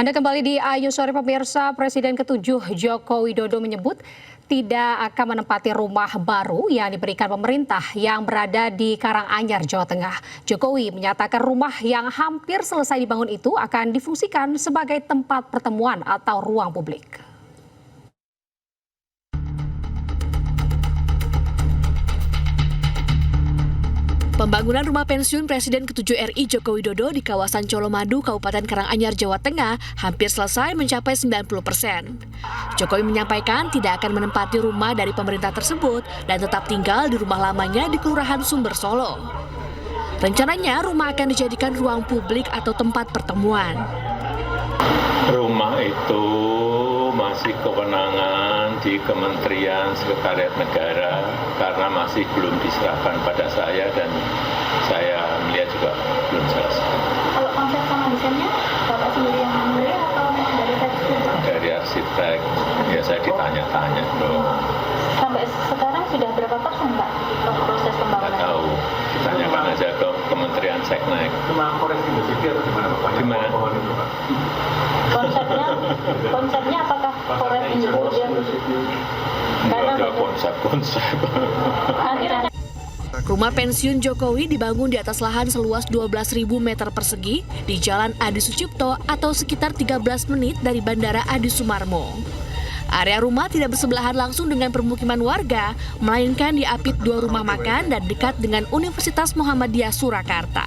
Anda kembali di Ayu Sore pemirsa. Presiden ke-7 Joko Widodo menyebut tidak akan menempati rumah baru yang diberikan pemerintah yang berada di Karanganyar, Jawa Tengah. Jokowi menyatakan rumah yang hampir selesai dibangun itu akan difungsikan sebagai tempat pertemuan atau ruang publik. Pembangunan rumah pensiun Presiden ke-7 RI Joko Widodo di kawasan Colomadu, Kabupaten Karanganyar, Jawa Tengah hampir selesai mencapai 90%. Jokowi menyampaikan tidak akan menempati rumah dari pemerintah tersebut dan tetap tinggal di rumah lamanya di Kelurahan Sumber Solo. Rencananya rumah akan dijadikan ruang publik atau tempat pertemuan. Rumah itu masih kewenangan di Kementerian Sekretariat Negara karena masih belum diserahkan pada saya dan saya melihat juga belum selesai. Kalau konsep sama desainnya, Bapak sendiri yang membeli atau dari arsitek? Dari arsitek, ya saya ditanya-tanya dong. Sampai sekarang sudah berapa persen Pak proses pembangunan? Nggak tahu, ditanyakan aja ke Kementerian Seknek. Cuma koreksi City atau gimana Pak? Gimana? Konsepnya apakah Polres kemudian? Nggak ada konsep-konsep. Rumah pensiun Jokowi dibangun di atas lahan seluas 12.000 meter persegi di Jalan Adi Sucipto atau sekitar 13 menit dari Bandara Adi Sumarmo. Area rumah tidak bersebelahan langsung dengan permukiman warga, melainkan diapit 2 rumah makan dan dekat dengan Universitas Muhammadiyah Surakarta.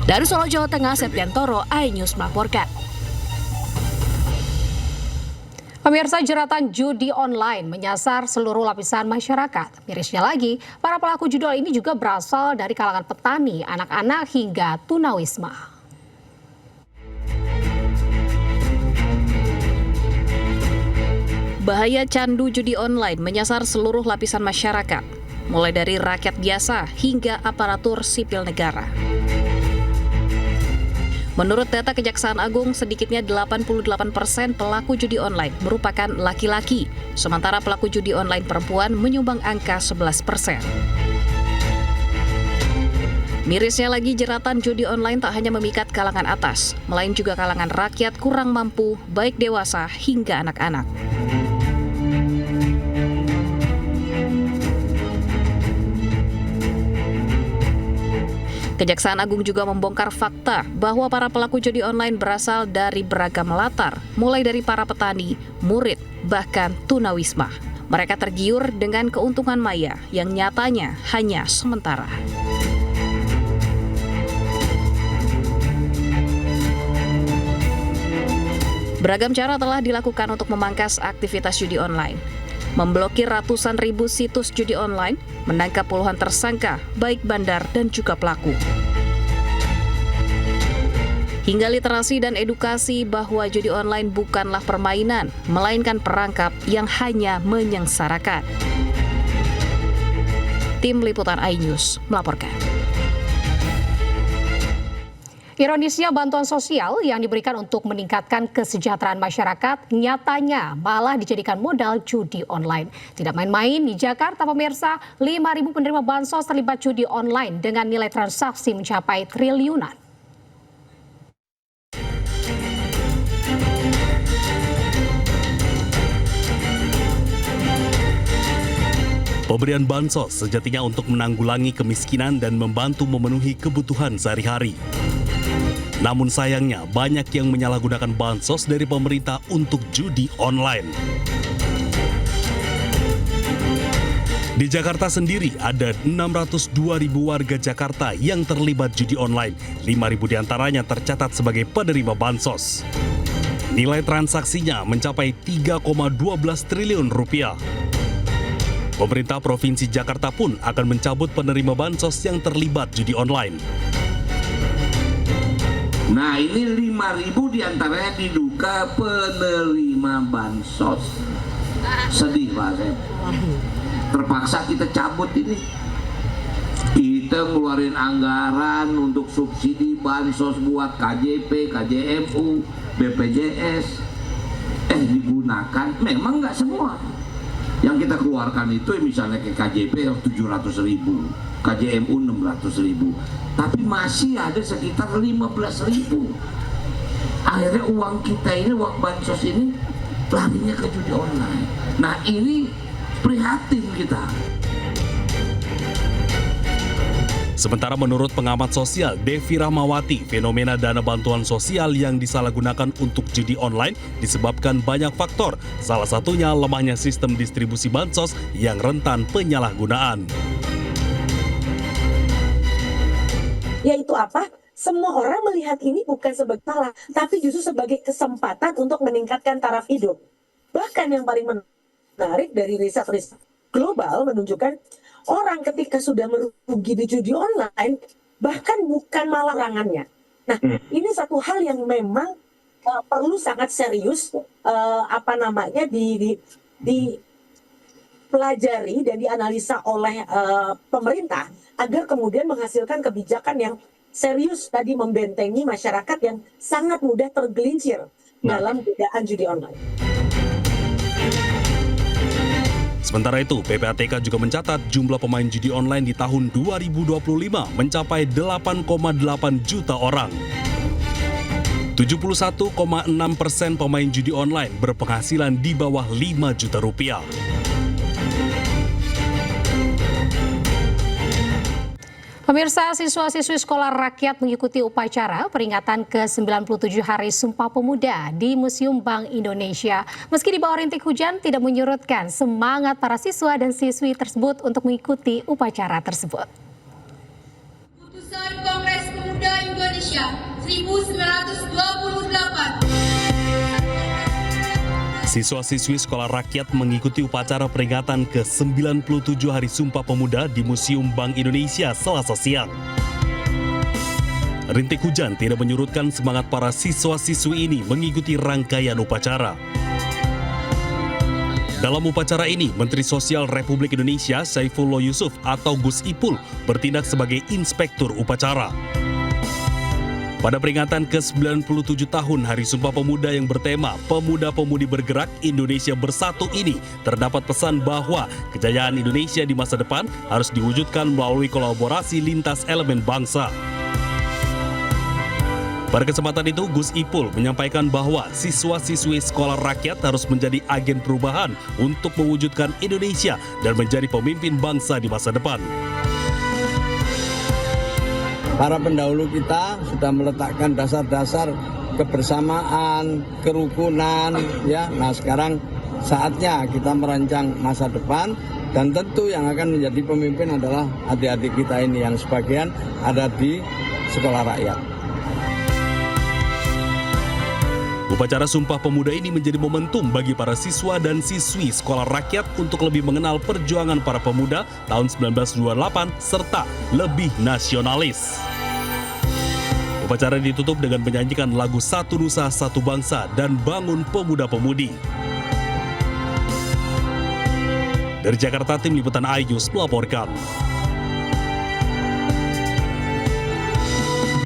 Dari Solo, Jawa Tengah, Septiantoro, iNews melaporkan. Pemirsa, jeratan judi online menyasar seluruh lapisan masyarakat. Mirisnya lagi, para pelaku judi ini juga berasal dari kalangan petani, anak-anak hingga tunawisma. Bahaya candu judi online menyasar seluruh lapisan masyarakat, mulai dari rakyat biasa hingga aparatur sipil negara. Menurut data Kejaksaan Agung, sedikitnya 88% pelaku judi online merupakan laki-laki, sementara pelaku judi online perempuan menyumbang angka 11%. Mirisnya lagi, jeratan judi online tak hanya memikat kalangan atas, melainkan juga kalangan rakyat kurang mampu, baik dewasa hingga anak-anak. Kejaksaan Agung juga membongkar fakta bahwa para pelaku judi online berasal dari beragam latar, mulai dari para petani, murid, bahkan tunawisma. Mereka tergiur dengan keuntungan maya yang nyatanya hanya sementara. Beragam cara telah dilakukan untuk memangkas aktivitas judi online. Memblokir ratusan ribu situs judi online, menangkap puluhan tersangka, baik bandar dan juga pelaku. Hingga literasi dan edukasi bahwa judi online bukanlah permainan, melainkan perangkap yang hanya menyengsarakan. Tim Liputan iNews melaporkan. Ironisnya, bantuan sosial yang diberikan untuk meningkatkan kesejahteraan masyarakat nyatanya malah dijadikan modal judi online. Tidak main-main, di Jakarta pemirsa, 5.000 penerima bansos terlibat judi online dengan nilai transaksi mencapai triliunan. Pemberian bansos sejatinya untuk menanggulangi kemiskinan dan membantu memenuhi kebutuhan sehari-hari. Namun sayangnya banyak yang menyalahgunakan bansos dari pemerintah untuk judi online. Di Jakarta sendiri ada 602.000 warga Jakarta yang terlibat judi online. 5.000 diantaranya tercatat sebagai penerima bansos. Nilai transaksinya mencapai 3,12 triliun rupiah. Pemerintah Provinsi Jakarta pun akan mencabut penerima bansos yang terlibat judi online. Nah, ini 5.000 diantaranya diduga penerima bansos. Sedih Pak Sep. Terpaksa kita cabut ini. Kita ngeluarin anggaran untuk subsidi bansos buat KJP, KJMU, BPJS. Digunakan, memang nggak semua. Yang kita keluarkan itu misalnya ke KJP 700.000, KJMU 600.000, tapi masih ada sekitar 15.000 Akhirnya uang kita ini, uang bansos ini larinya ke judi online. Nah ini prihatin kita. Sementara menurut pengamat sosial Devi Rahmawati, fenomena dana bantuan sosial yang disalahgunakan untuk judi online disebabkan banyak faktor. Salah satunya lemahnya sistem distribusi bansos yang rentan penyalahgunaan. Yaitu apa? Semua orang melihat ini bukan sebagai masalah, tapi justru sebagai kesempatan untuk meningkatkan taraf hidup. Bahkan yang paling menarik dari riset global menunjukkan orang ketika sudah merugi di judi online, bahkan bukan malah larangannya. Nah, ini satu hal yang memang perlu sangat serius dipelajari dan dianalisa oleh pemerintah agar kemudian menghasilkan kebijakan yang serius tadi membentengi masyarakat yang sangat mudah tergelincir dalam godaan judi online. Sementara itu, PPATK juga mencatat jumlah pemain judi online di tahun 2025 mencapai 8,8 juta orang. 71,6% pemain judi online berpenghasilan di bawah 5 juta rupiah. Pemirsa, siswa-siswi sekolah rakyat mengikuti upacara peringatan ke-97 Hari Sumpah Pemuda di Museum Bank Indonesia. Meski di bawah rintik hujan, tidak menyurutkan semangat para siswa dan siswi tersebut untuk mengikuti upacara tersebut. Putusan Kongres Pemuda Indonesia 1928. Siswa-siswi sekolah rakyat mengikuti upacara peringatan ke-97 Hari Sumpah Pemuda di Museum Bank Indonesia Selasa siang. Rintik hujan tidak menyurutkan semangat para siswa-siswi ini mengikuti rangkaian upacara. Dalam upacara ini, Menteri Sosial Republik Indonesia Saifullah Yusuf atau Gus Ipul bertindak sebagai inspektur upacara. Pada peringatan ke-97 tahun Hari Sumpah Pemuda yang bertema Pemuda-Pemudi Bergerak Indonesia Bersatu ini, terdapat pesan bahwa kejayaan Indonesia di masa depan harus diwujudkan melalui kolaborasi lintas elemen bangsa. Pada kesempatan itu, Gus Ipul menyampaikan bahwa siswa-siswi sekolah rakyat harus menjadi agen perubahan untuk mewujudkan Indonesia dan menjadi pemimpin bangsa di masa depan. Para pendahulu kita sudah meletakkan dasar-dasar kebersamaan, kerukunan, ya. Nah, sekarang saatnya kita merancang masa depan dan tentu yang akan menjadi pemimpin adalah adik-adik kita ini yang sebagian ada di sekolah rakyat. Upacara Sumpah Pemuda ini menjadi momentum bagi para siswa dan siswi sekolah rakyat untuk lebih mengenal perjuangan para pemuda tahun 1928 serta lebih nasionalis. Upacara ditutup dengan menyanyikan lagu Satu Nusa Satu Bangsa dan Bangun Pemuda-Pemudi. Dari Jakarta, tim liputan iNews melaporkan.